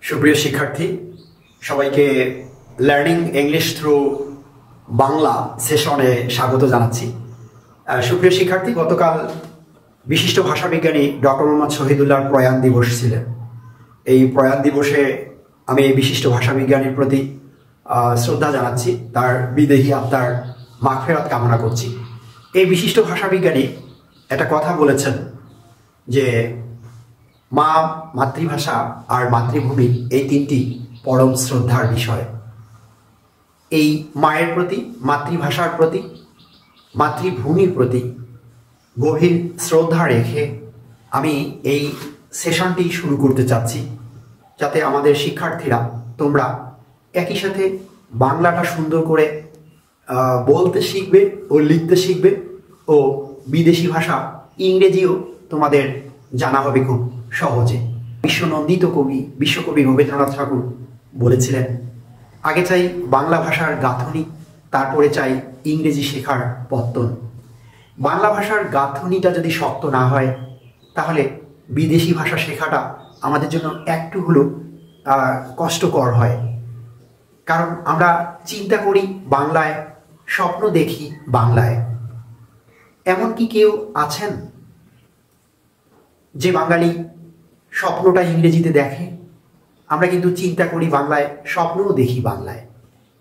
সুপ্রিয় শিক্ষার্থী সবাইকে লার্নিং ইংলিশ থ্রু বাংলা সেশনে স্বাগত জানাচ্ছি। সুপ্রিয় শিক্ষার্থী, গতকাল বিশিষ্ট ভাষাবিজ্ঞানী ডক্টর মোহাম্মদ শহীদুল্লাহর প্রয়াণ দিবস ছিলেন। এই প্রয়াণ দিবসে আমি এই বিশিষ্ট ভাষাবিজ্ঞানীর প্রতি শ্রদ্ধা জানাচ্ছি, তার বিদেহী আত্মার মাগফিরাত কামনা করছি। এই বিশিষ্ট ভাষাবিজ্ঞানী একটা কথা বলেছেন যে মা, মাতৃভাষা আর মাতৃভূমি এই তিনটি পরম শ্রদ্ধার বিষয়। এই মায়ের প্রতি, মাতৃভাষার প্রতি, মাতৃভূমির প্রতি গভীর শ্রদ্ধা রেখে আমি এই সেশনটি শুরু করতে চাচ্ছি, যাতে আমাদের শিক্ষার্থীরা তোমরা একই সাথে বাংলাটা সুন্দর করে বলতে শিখবে ও লিখতে শিখবে, ও বিদেশি ভাষা ইংরেজিও তোমাদের জানা হবে খুব সহজে। বিশ্বনন্দিত কবি, বিশ্বকবি রবীন্দ্রনাথ ঠাকুর বলেছিলেন, আগে চাই বাংলা ভাষার গাঁথনি, তারপরে চাই ইংরেজি শেখার পত্তন। বাংলা ভাষার গাঁথনিটা যদি শক্ত না হয়, তাহলে বিদেশি ভাষা শেখাটা আমাদের জন্য একটু হলেও কষ্টকর হয়। কারণ আমরা চিন্তা করি বাংলায়, স্বপ্ন দেখি বাংলায়। এমন কি কেউ আছেন যে বাঙালি স্বপ্নটা ইংরেজিতে দেখে? আমরা কিন্তু চিন্তা করি বাংলায়, স্বপ্নও দেখি বাংলায়।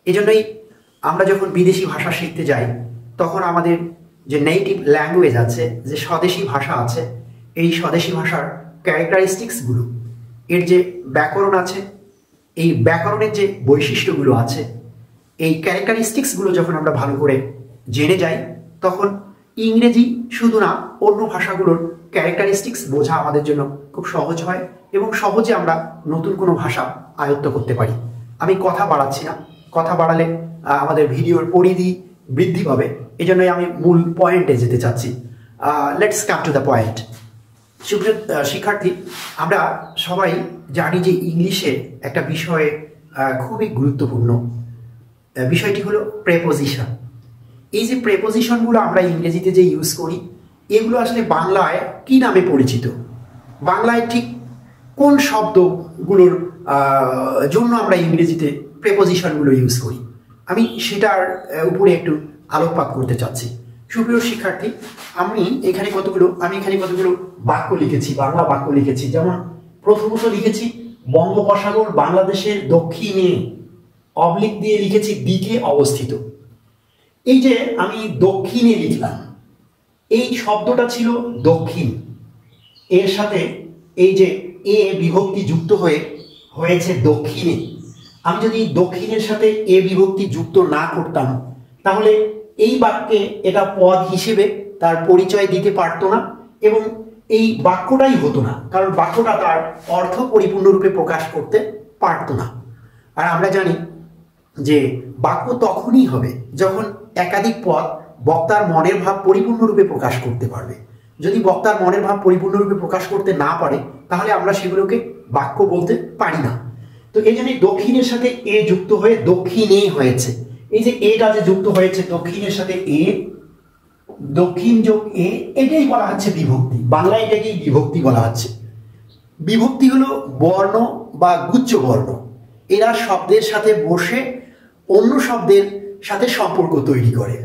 এজন্যই আমরা যখন বিদেশি ভাষা শিখতে যাই, তখন আমাদের যে নেটিভ ল্যাঙ্গুয়েজ আছে, যে স্বদেশি ভাষা আছে, এই স্বদেশি ভাষার ক্যারেক্টারিস্টিক্সগুলো, এর যে ব্যাকরণ আছে, এই ব্যাকরণের যে বৈশিষ্ট্যগুলো আছে, এই ক্যারেক্টারিস্টিক্সগুলো যখন আমরা ভালো করে জেনে যাই, তখন ইংরেজি শুধু না, অন্য ভাষাগুলোর ক্যারেক্টারিস্টিক্স বোঝা আমাদের জন্য খুব সহজ হয় এবং সহজে আমরা নতুন কোনো ভাষা আয়ত্ত করতে পারি। আমি কথা বাড়াচ্ছি না, কথা বাড়ালে আমাদের ভিডিওর পরিধি বৃদ্ধি পাবে, এই জন্যই আমি মূল পয়েন্টে যেতে চাচ্ছি। Let's come to the point. সুপ্রিয় শিক্ষার্থী, আমরা সবাই জানি যে ইংলিশে একটা বিষয় খুবই গুরুত্বপূর্ণ। বিষয়টি হলো প্রেপোজিশন। এই যে প্রেপোজিশনগুলো আমরা ইংরেজিতে যে ইউজ করি, এগুলো আসলে বাংলায় কি নামে পরিচিত? বাংলায় ঠিক কোন শব্দগুলোর জন্য আমরা ইংরেজিতে প্রেপোজিশনগুলো ইউজ করি, আমি সেটার উপরে একটু আলোকপাত করতে চাচ্ছি। সুপ্রিয় শিক্ষার্থী, আমি এখানে কতগুলো বাক্য লিখেছি, বাংলা বাক্য লিখেছি। যেমন প্রথমত লিখেছি বঙ্গোপসাগর বাংলাদেশের দক্ষিণে, অবলিক দিয়ে লিখেছি দিকে অবস্থিত। এই যে আমি দক্ষিণে লিখলাম, এই শব্দটা ছিল দক্ষিণ, এর সাথে এই যে এ বিভক্তি যুক্ত হয়েছে দক্ষিণে। আমি যদি দক্ষিণের সাথে এ বিভক্তি যুক্ত না করতাম, তাহলে এই বাক্যে এটা পদ হিসেবে তার পরিচয় দিতে পারতো না এবং এই বাক্যটাই হতো না, কারণ বাক্যটা তার অর্থ পরিপূর্ণরূপে প্রকাশ করতে পারতো না। আর আমরা জানি যে বাক্য তখনই হবে যখন একাধিক পদ বক্তার মনের ভাব পরিপূর্ণরূপে প্রকাশ করতে পারবে। যদি বক্তার মনের ভাব পরিপূর্ণরূপে প্রকাশ করতে না পারে, তাহলে আমরা সেগুলোকে বাক্য বলতে পারি না। তো এই জন্য দক্ষিণের সাথে এ যুক্ত হয়ে দক্ষিণে হয়েছে। এই যে এটা যে যুক্ত হয়েছে দক্ষিণের সাথে এ, দক্ষিণ যোগ এ, এটাই বলা হচ্ছে বিভক্তি। বাংলায় এটাকেই বিভক্তি বলা হচ্ছে। বিভক্তি হলো বর্ণ বা গুচ্ছ বর্ণ, এরা শব্দের সাথে বসে অন্য শব্দের সাথে সম্পর্ক তৈরি করে।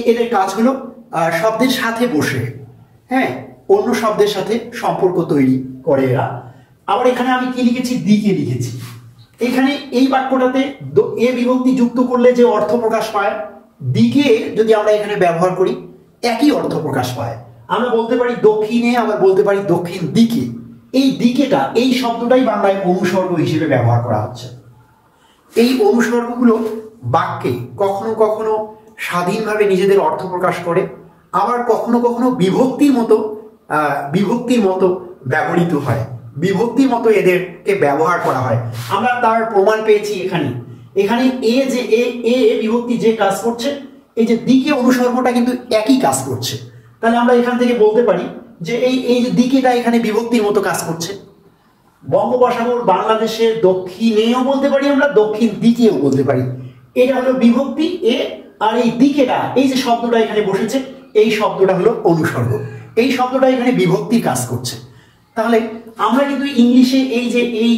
এদের কাজ হলো শব্দের সাথে বসে, হ্যাঁ, অন্য শব্দের সাথে সম্পর্ক তৈরি করে এরা। আবার এখানে আমি কি লিখেছি? দিকে লিখেছি। এখানে এই বাক্যটাতে এ বিভক্তি যুক্ত করলে যে অর্থ প্রকাশ পায়, দিকে যদি আমরা এখানে ব্যবহার করি, একই অর্থ প্রকাশ পায়। আমরা বলতে পারি দক্ষিণে, আবার বলতে পারি দক্ষিণ দিকে। এই দিকেটা, এই শব্দটাই বাংলায় অনুসর্গ হিসেবে ব্যবহার করা হচ্ছে। এই অনুসর্গগুলো বাক্যে কখনো কখনো স্বাধীনভাবে নিজেদের অর্থ প্রকাশ করে, আবার কখনো কখনো বিভক্তির মতো ব্যবহৃত হয়, বিভক্তির মতো এদেরকে ব্যবহার করা হয়। আমরা তার প্রমাণ পেয়েছি এখানে এ যে এ বিভক্তি যে কাজ করছে, এই যে দিকে অনুসর্গটা কিন্তু একই কাজ করছে। তাহলে আমরা এখান থেকে বলতে পারি যে এই যে দিকেটা এখানে বিভক্তির মতো কাজ করছে। বঙ্গোপসাগর বাংলাদেশের দক্ষিণেও বলতে পারি আমরা, দক্ষিণ দিকেও বলতে পারি। এটা হলো বিভক্তি এ, আর এই দিকেটা, এই যে শব্দটা এখানে বসেছে, এই শব্দটা হলো অনুসর্গ। এই শব্দটা এখানে বিভক্তির কাজ করছে। তাহলে আমরা কিন্তু ইংলিশে এই যে এই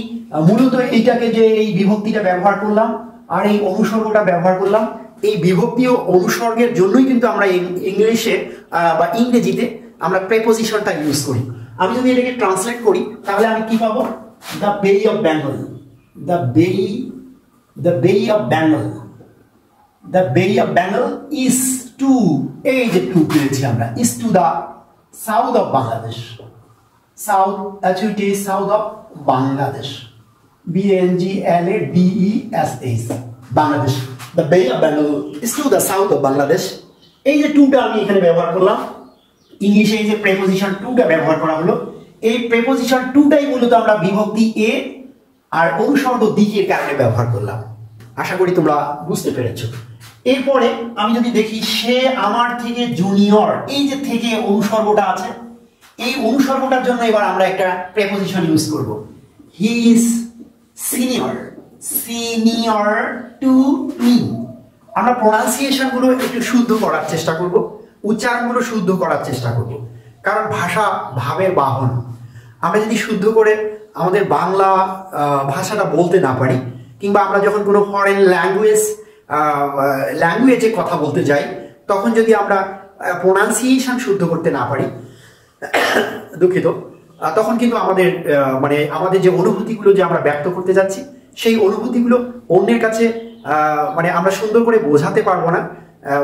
মূলত এইটাকে যে এই বিভক্তিটা ব্যবহার করলাম আর এই অনুসর্গটা ব্যবহার করলাম, এই বিভক্তি ও অনুসর্গের জন্যই কিন্তু আমরা ইংলিশে বা ইংরেজিতে আমরা প্রেপোজিশনটা ইউজ করি। আমি যদি এটাকে ট্রান্সলেট করি তাহলে আমি কি পাবো? The bay of Bengal, the bay of Bengal, the bay of Bengal is to, এই যে টু পেয়েছি আমরা, is to the south of Bangladesh, south actually south of Bangladesh, BNGLADESH, Bangladesh. The bay of Bengal is to the south of Bangladesh. এই যে টুটা আমি এখানে ব্যবহার করলাম, ইংলিশে এই যে প্রেপোজিশন টুটা ব্যবহার করা হলো, এই প্রেপোজিশন টুটাই মূলত আমরা বিভক্তি এ আর অনুসর্গ দিকের কারণে ব্যবহার করলাম। আশা করি তোমরা বুঝতে পেরেছো। এরপরে আমি যদি দেখি সে আমার থেকে জুনিয়র, এই যে থেকে অনুসর্গটা আছে, এই অনুসর্গটার জন্য এবার আমরা একটা প্রেপোজিশন ইউজ করব। He is senior, senior to me. আমরা প্রোনাউন্সিয়েশন গুলো একটু শুদ্ধ করার চেষ্টা করব, উচ্চারণগুলো শুদ্ধ করার চেষ্টা করব, কারণ ভাষা ভাবের বাহন। আমরা যদি শুদ্ধ করে আমাদের বাংলা ভাষাটা বলতে না পারি, কিংবা আমরা যখন কোনো ফরেন ল্যাঙ্গুয়েজে কথা বলতে যাই, তখন যদি আমরা প্রোনাউন্সিয়েশন শুদ্ধ করতে না পারি, দুঃখিত, তখন কিন্তু আমাদের আমাদের যে অনুভূতিগুলো যে আমরা ব্যক্ত করতে যাচ্ছি, সেই অনুভূতিগুলো অন্যের কাছে আমরা সুন্দর করে বোঝাতে পারবো না,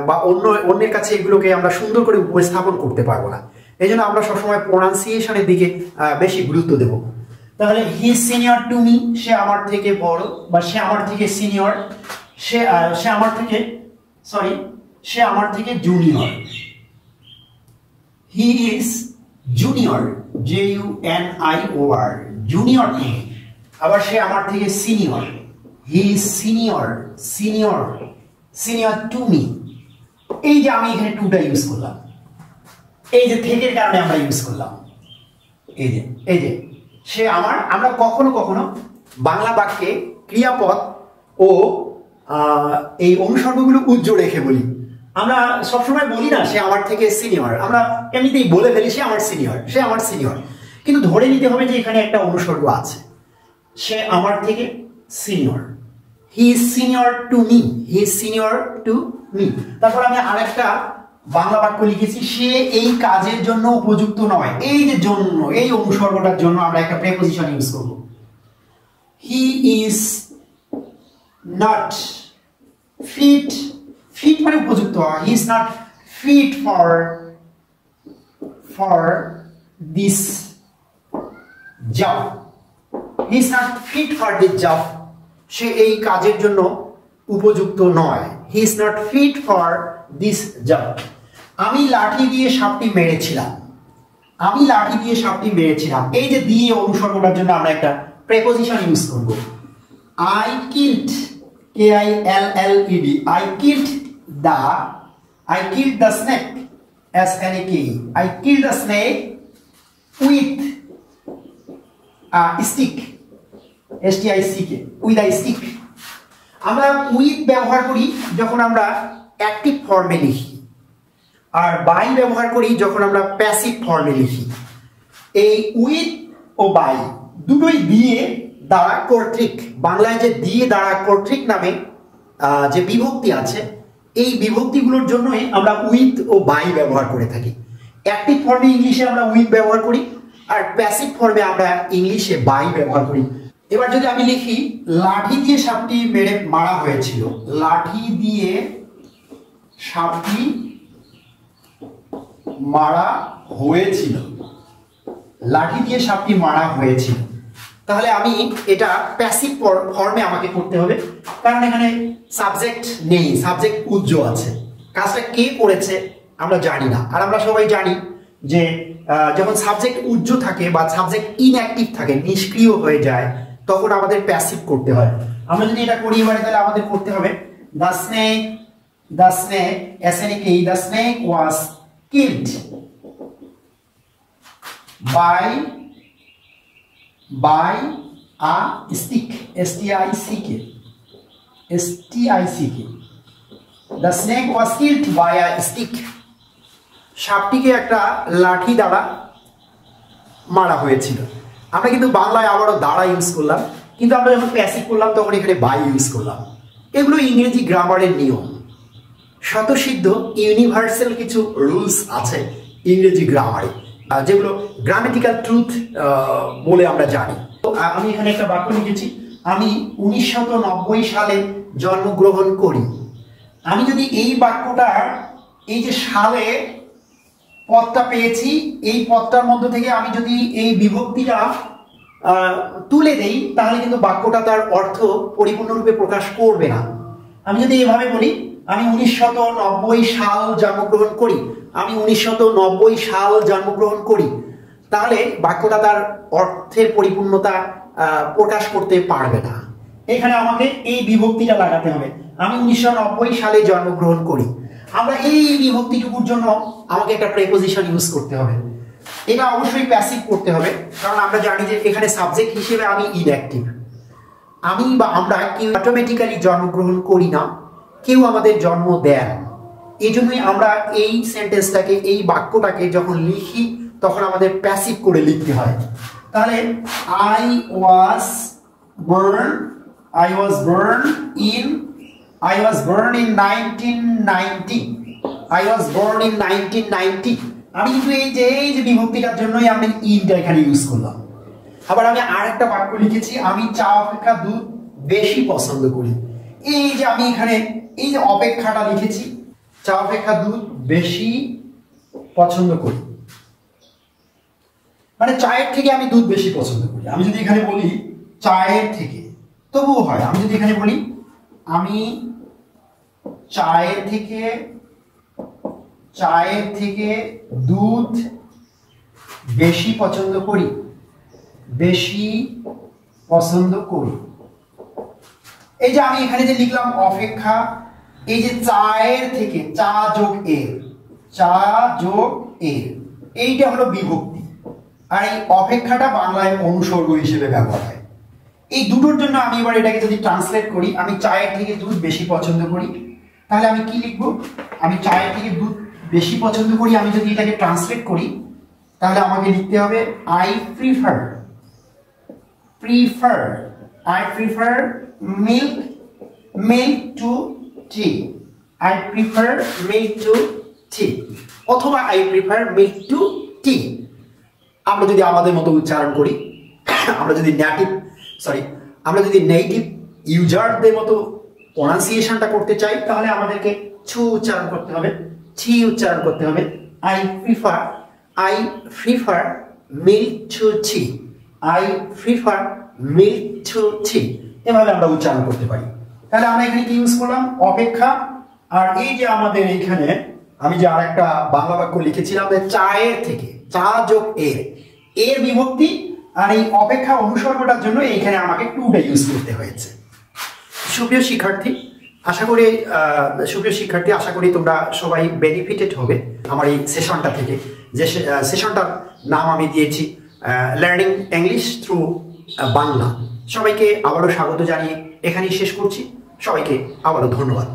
বা অন্যের কাছে এগুলোকে আমরা সুন্দর করে উপস্থাপন করতে পারবো না। এই জন্য আমরা সবসময় প্রোনাউন্সিয়েশনের দিকে বেশি গুরুত্ব দেব। তাহলে হি সিনিয়র টু মি, সে আমার থেকে বড় বা সে আমার থেকে সিনিয়র, সে আমার থেকে junior. He is junior, JUNIOR, junior থেকে। আবার সে আমার থেকে senior, he is senior to me. এই যে আমি এখানে টুটা ইউজ করলাম, এই যে থেকের কারণে আমরা ইউজ করলাম, এই যে সে আমার। আমরা কখনো কখনো বাংলা বাক্যে ক্রিয়াপদ ও এই অনুসর্গগুলো উজ্জ্বল রেখে বলি। আমরা সবসময় বলি না সে আমার থেকে সিনিয়র, আমরা এমনিতেই বলে ফেলি সে আমার সিনিয়র, কিন্তু ধরে নিতে হবে যে এখানে একটা অনুসর্গ আছে, সে আমার থেকে senior. He is senior to me, তারপর আমি আরেকটা বাংলা বাক্য লিখেছি, সে এই কাজের জন্য উপযুক্ত নয়। এই যে জন্য, এই অনুসর্গটার জন্য আমরা একটা প্রেপোজিশন ইউজ করব। He is not fit, fit মানে উপযুক্ত। He is not fit for this job, he is not fit for this job, সে এই কাজের জন্য উপযুক্ত নয়। He is not fit for this job. আমি লাঠি দিয়ে সাপটি মেরেছিলাম, এই যে দিয়ে অনুসর্গটার জন্য আমরা একটা প্রেপোজিশন ইউজ করব। I killed, KILLED, I killed the snake, SNAK, I killed the snake with a stick, STICK, with a stick। আমরা উইথ ব্যবহার করি যখন আমরা অ্যাক্টিভ ফর্মে লিখি, আর বাই ব্যবহার করি যখন আমরা প্যাসিভ ফর্মে লিখি। এই উইথ ও বাই দুটোই দিয়ে দ্বারা কর্তৃক, বাংলায় যে দিয়ে দ্বারা কর্তৃক নামে যে বিভক্তি আছে, এই বিভক্তিগুলোর জন্যই আমরা উইথ ও বাই ব্যবহার করে থাকি। অ্যাক্টিভ ফর্মে ইংলিশে আমরা উইথ ব্যবহার করি, আর প্যাসিভ ফর্মে আমরা ইংলিশে বাই ব্যবহার করি। এবার যদি আমি লিখি লাঠি দিয়ে সাপটি মারা হয়েছিল, লাঠি দিয়ে সাপটি মারা হয়েছিল, তাহলে আমি এটা প্যাসিভ ফর্মে আমাকে করতে হবে, কারণ এখানে সাবজেক্ট নেই, সাবজেক্ট উজ্জ্ব আছে। কাজটা কে করেছে আমরা জানি না, আর আমরা সবাই জানি যে যখন সাবজেক্ট উজ্জ্ব থাকে বা সাবজেক্ট ইনঅ্যাক্টিভ থাকে, নিষ্ক্রিয় হয়ে যায়, তখন আমাদের প্যাসিভ করতে হয়। আমরা যদি এটা করি এবারে, তাহলে আমাদের করতে হবে the snake SNAK, the snake was killed by a stick, STICK, the snake was killed by a stick। সাপটিকে একটা লাঠি দ্বারা মারা হয়েছিল। আমরা কিন্তু বাংলায় আবারও দ্বারা ইউজ করলাম, কিন্তু আমরা যখন প্যাসিভ করলাম তখন এখানে বাই ইউজ করলাম। এগুলো ইংরেজি গ্রামারের নিয়ম, স্বতঃসিদ্ধ ইউনিভার্সাল কিছু রুলস আছে ইংরেজি গ্রামারে, যেগুলো গ্রামেটিক্যাল ট্রুথ বলে আমরা জানি। তো আমি এখানে একটা বাক্য লিখেছি, আমি 1990 সালে জন্মগ্রহণ করি। আমি যদি এই বাক্যটার এই যে সালে পদটা পেয়েছি, এই পদটার মধ্য থেকে আমি যদি এই বিভক্তিটা তুলে দেই, তাহলে কিন্তু বাক্যটা তার অর্থ পরিপূর্ণরূপে প্রকাশ করবে না। আমি যদি এভাবে বলি, আমি 1990 সাল জন্মগ্রহণ করি, আমি 1990 সাল জন্মগ্রহণ করি, তাহলে বাক্যটা তার অর্থের পরিপূর্ণতা প্রকাশ করতে পারবে না। এখানে আমাকে এই বিভক্তিটা লাগাতে হবে, আমি 1990 সালে জন্মগ্রহণ করি। আমরা এই বিভক্তিটুকুর জন্য আমাকে একটা প্রেপোজিশন ইউজ করতে হবে। এটা অবশ্যই প্যাসিভ করতে হবে, কারণ আমরা জানি যে এখানে সাবজেক্ট হিসেবে আমি ইনঅ্যাক্টিভ। আমি বা আমরা কেউ অটোমেটিক্যালি জন্মগ্রহণ করি না, কেউ আমাদের জন্ম দেন। এই জন্যই আমরা এই সেন্টেন্সটাকে, এই বাক্যটাকে যখন লিখি তখন আমাদের প্যাসিভ করে লিখতে হয়। তাহলে I was born in 1990। আমি কিন্তু এই যে বিভক্তিটার জন্যই আমি ইনটা এখানে ইউজ করলাম। আবার আমি আরেকটা বাক্য লিখেছি, আমি চা অপেক্ষা দুধ বেশি পছন্দ করি। এই যে আমি এখানে এই যে অপেক্ষাটা লিখেছি, চা অপেক্ষা দুধ বেশি পছন্দ করি, মানে চায়ের থেকে আমি দুধ বেশি পছন্দ করি। আমি যদি এখানে বলি চায়ের থেকে, তবুও হয়। আমি যদি এখানে বলি আমি চায়ের থেকে দুধ বেশি পছন্দ করি, এই যে আমি এখানে যে লিখলাম অপেক্ষা, এই যে চায়ের থেকে, চা যোগ এর, এইটা হলো বিভক্তি। আর এই অপেক্ষাটা বাংলায় অনুসর্গ হিসেবে ব্যবহার হয়। এই দুটোর জন্য আমি এবার এটাকে যদি ট্রান্সলেট করি, আমি চায়ের থেকে দুধ বেশি পছন্দ করি, তাহলে আমি কি লিখবো? আমি চায়ের থেকে দুধ বেশি পছন্দ করি, আমি যদি এটাকে ট্রান্সলেট করি তাহলে আমাকে লিখতে হবে I prefer milk to tea। অথবা I prefer milk to tea। আমরা যদি আমাদের মতো উচ্চারণ করি, আমরা যদি নেটিভ ইউজারদের মতো প্রনাউন্সিয়েশনটা করতে চাই, তাহলে আমাদেরকে ছু উচ্চারণ করতে হবে, ছি উচ্চারণ করতে হবে। I prefer milk to tea। এভাবে আমরা উচ্চারণ করতে পারি। তাহলে আমরা এখানে কি ইউজ করলাম? অপেক্ষা। আর এই যে আমাদের এইখানে আমি যে আরেকটা বাংলা বাক্য লিখেছিলাম, চায়ের থেকে, চা যোগ এর বিভক্তি, আর এই অপেক্ষা অনুসর্গটার জন্য এইখানে আমাকে টুটা ইউজ করতে হয়েছে। সুপ্রিয় শিক্ষার্থী, আশা করি তোমরা সবাই বেনিফিটেড হবে আমার এই সেশনটা থেকে। যে সেশনটার নাম আমি দিয়েছি লার্নিং ইংলিশ থ্রু বাংলা। সবাইকে আবারও স্বাগত জানিয়ে এখানেই শেষ করছি। সবাইকে আবারও ধন্যবাদ।